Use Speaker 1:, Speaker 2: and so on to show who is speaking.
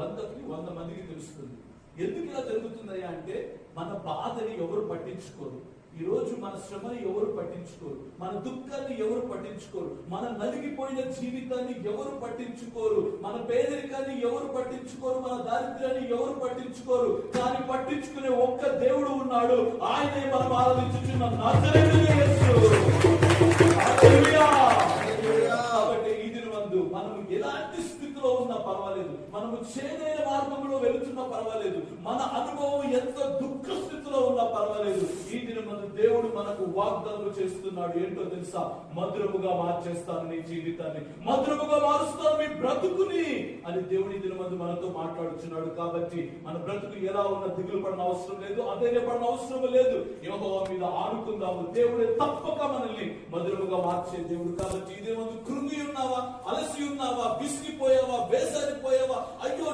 Speaker 1: 100 మందికి తెలుస్తుంది. ఎందుకు ఇలా జరుగుతుందయ్యా అంటే మన బాధని ఎవరు పట్టించుకోరు. ఈ రోజు మన శ్రమని ఎవరు పట్టించుకోరు, మన దుఃఖాన్ని ఎవరు పట్టించుకోరు, మన నలిగిపోయిన జీవితాన్ని ఎవరు పట్టించుకోరు, మన పేదరికాన్ని ఎవరు పట్టించుకోరు, మన దారిద్ర్యాన్ని ఎవరు పట్టించుకోరు. కానీ పట్టించుకునే ఒక్క దేవుడు ఉన్నాడు. ఆయనే మనం ఆరాధించుచున్న నజరేయుడైన యేసు. కాబట్టి ఈ దినమందు మనం ఎలాంటి స్థితిలో ఉన్నా పర్వాలేదు, మనము చేదైన మార్గంలో వెళుతున్నా పర్వాలేదు, మన అనుభవం ఎంత దుఃఖ స్థితిలో ఉన్నా పర్వాలేదు, ఈ దినమందు దేవుడు మనకు వాగ్దానం చేస్తున్నాడు. ఏంటో తెలుసా? మధురముగా మార్చేస్తాను నీ జీవితాన్ని, మధురముగా మారుస్తాను మీ బ్రతుకుని అని దేవుడి దినమందు మనతో మాట్లాడుతున్నాడు. కాబట్టి మన బ్రతుకు ఎలా ఉన్న దిగులు పడిన అవసరం లేదు, అధైర్యపడిన అవసరం లేదు. యెహోవా మీద ఆనుకుందాము. దేవుడే తప్పక మనల్ని మధురముగా మార్చే దేవుడు. కాబట్టి ఈ దినమందు కృంగి ఉన్నావా, అలసి ఉన్నావా, విసిగిపోయావా, వేసారిపోయావా, అయ్యో